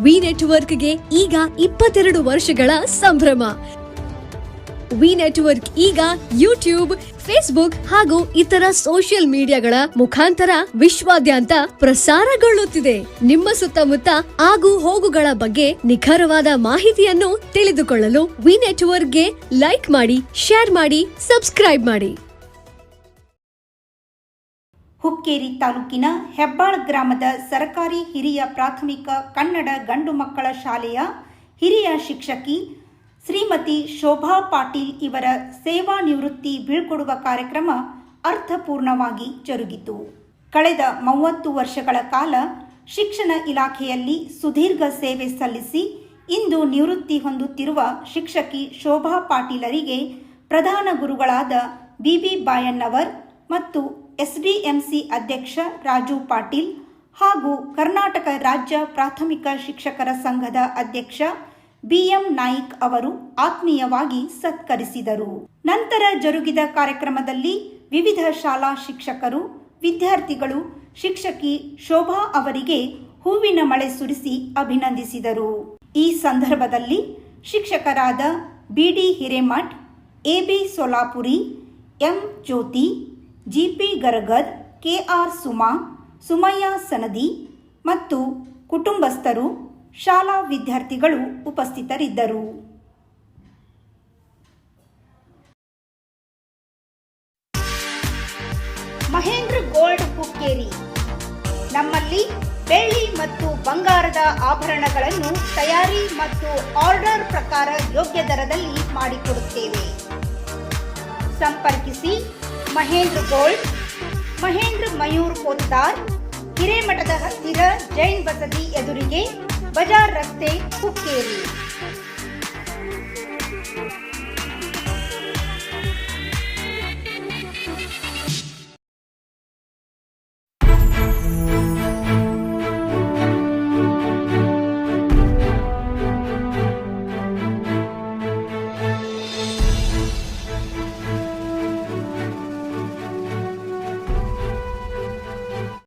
V ನೆಟ್ವರ್ಕ್ಗೆ ಈಗ 22 ವರ್ಷಗಳ ಸಂಭ್ರಮ. ವಿ ನೆಟ್ವರ್ಕ್ ಈಗ ಯೂಟ್ಯೂಬ್, ಫೇಸ್ಬುಕ್ ಹಾಗೂ ಇತರ ಸೋಷಿಯಲ್ ಮೀಡಿಯಾಗಳ ಮುಖಾಂತರ ವಿಶ್ವಾದ್ಯಂತ ಪ್ರಸಾರಗೊಳ್ಳುತ್ತಿದೆ. ನಿಮ್ಮ ಸುತ್ತಮುತ್ತ ಆಗು ಹೋಗುಗಳ ಬಗ್ಗೆ ನಿಖರವಾದ ಮಾಹಿತಿಯನ್ನು ತಿಳಿದುಕೊಳ್ಳಲು ವಿ ನೆಟ್ವರ್ಕ್ಗೆ ಲೈಕ್ ಮಾಡಿ, ಶೇರ್ ಮಾಡಿ, ಸಬ್ಸ್ಕ್ರೈಬ್ ಮಾಡಿ. ಹುಕ್ಕೇರಿ ತಾಲೂಕಿನ ಹೆಬ್ಬಾಳ ಗ್ರಾಮದ ಸರ್ಕಾರಿ ಹಿರಿಯ ಪ್ರಾಥಮಿಕ ಕನ್ನಡ ಗಂಡು ಮಕ್ಕಳ ಶಾಲೆಯ ಹಿರಿಯ ಶಿಕ್ಷಕಿ ಶ್ರೀಮತಿ ಶೋಭಾ ಪಾಟೀಲ್ ಇವರ ಸೇವಾ ನಿವೃತ್ತಿ ಬೀಳ್ಕೊಡುವ ಕಾರ್ಯಕ್ರಮ ಅರ್ಥಪೂರ್ಣವಾಗಿ ಜರುಗಿತು. ಕಳೆದ 30 ವರ್ಷಗಳ ಕಾಲ ಶಿಕ್ಷಣ ಇಲಾಖೆಯಲ್ಲಿ ಸುದೀರ್ಘ ಸೇವೆ ಸಲ್ಲಿಸಿ ಇಂದು ನಿವೃತ್ತಿ ಹೊಂದುತ್ತಿರುವ ಶಿಕ್ಷಕಿ ಶೋಭಾ ಪಾಟೀಲರಿಗೆ ಪ್ರಧಾನ ಗುರುಗಳಾದ ಬಿಬಿ ಬಾಯಣ್ಣವರ್ ಮತ್ತು ಎಸ್ಡಿಎಂಸಿ ಅಧ್ಯಕ್ಷ ರಾಜು ಪಾಟೀಲ್ ಹಾಗೂ ಕರ್ನಾಟಕ ರಾಜ್ಯ ಪ್ರಾಥಮಿಕ ಶಿಕ್ಷಕರ ಸಂಘದ ಅಧ್ಯಕ್ಷ ಬಿಎಂ ನಾಯ್ಕ್ ಅವರು ಆತ್ಮೀಯವಾಗಿ ಸತ್ಕರಿಸಿದರು. ನಂತರ ಜರುಗಿದ ಕಾರ್ಯಕ್ರಮದಲ್ಲಿ ವಿವಿಧ ಶಾಲಾ ಶಿಕ್ಷಕರು, ವಿದ್ಯಾರ್ಥಿಗಳು ಶಿಕ್ಷಕಿ ಶೋಭಾ ಅವರಿಗೆ ಹೂವಿನ ಮಳೆ ಸುರಿಸಿ ಅಭಿನಂದಿಸಿದರು. ಈ ಸಂದರ್ಭದಲ್ಲಿ ಶಿಕ್ಷಕರಾದ ಬಿಡಿ ಹಿರೇಮಠ್, ಎಬಿ ಸೋಲಾಪುರಿ, ಎಂ ಜ್ಯೋತಿ, ಜಿಪಿ ಗರಗದ್, ಕೆಆರ್ ಸುಮಾ, ಸುಮಯ್ಯ ಸನದಿ ಮತ್ತು ಕುಟುಂಬಸ್ಥರು, ಶಾಲಾ ವಿದ್ಯಾರ್ಥಿಗಳು ಉಪಸ್ಥಿತರಿದ್ದರು. ಮಹೇಂದ್ರ ಗೋಲ್ಡ್ ಹುಕ್ಕೇರಿ. ನಮ್ಮಲ್ಲಿ ಬೆಳ್ಳಿ ಮತ್ತು ಬಂಗಾರದ ಆಭರಣಗಳನ್ನು ತಯಾರಿ ಮತ್ತು ಆರ್ಡರ್ ಪ್ರಕಾರ ಯೋಗ್ಯ ದರದಲ್ಲಿ ಮಾಡಿಕೊಡುತ್ತೇವೆ. ಸಂಪರ್ಕಿಸಿ ಮಹೇಂದ್ರ ಗೋಲ್ಡ್, ಮಹೇಂದ್ರ ಮಯೂರ್ ಪೋದ್ದಾರ್, ಹಿರೇಮಠದ ಹತ್ತಿರ ಜೈನ್ ಬಸದಿ ಎದುರಿಗೆ, ಬಜಾರ್ ರಸ್ತೆ, ಹುಕ್ಕೇರಿ.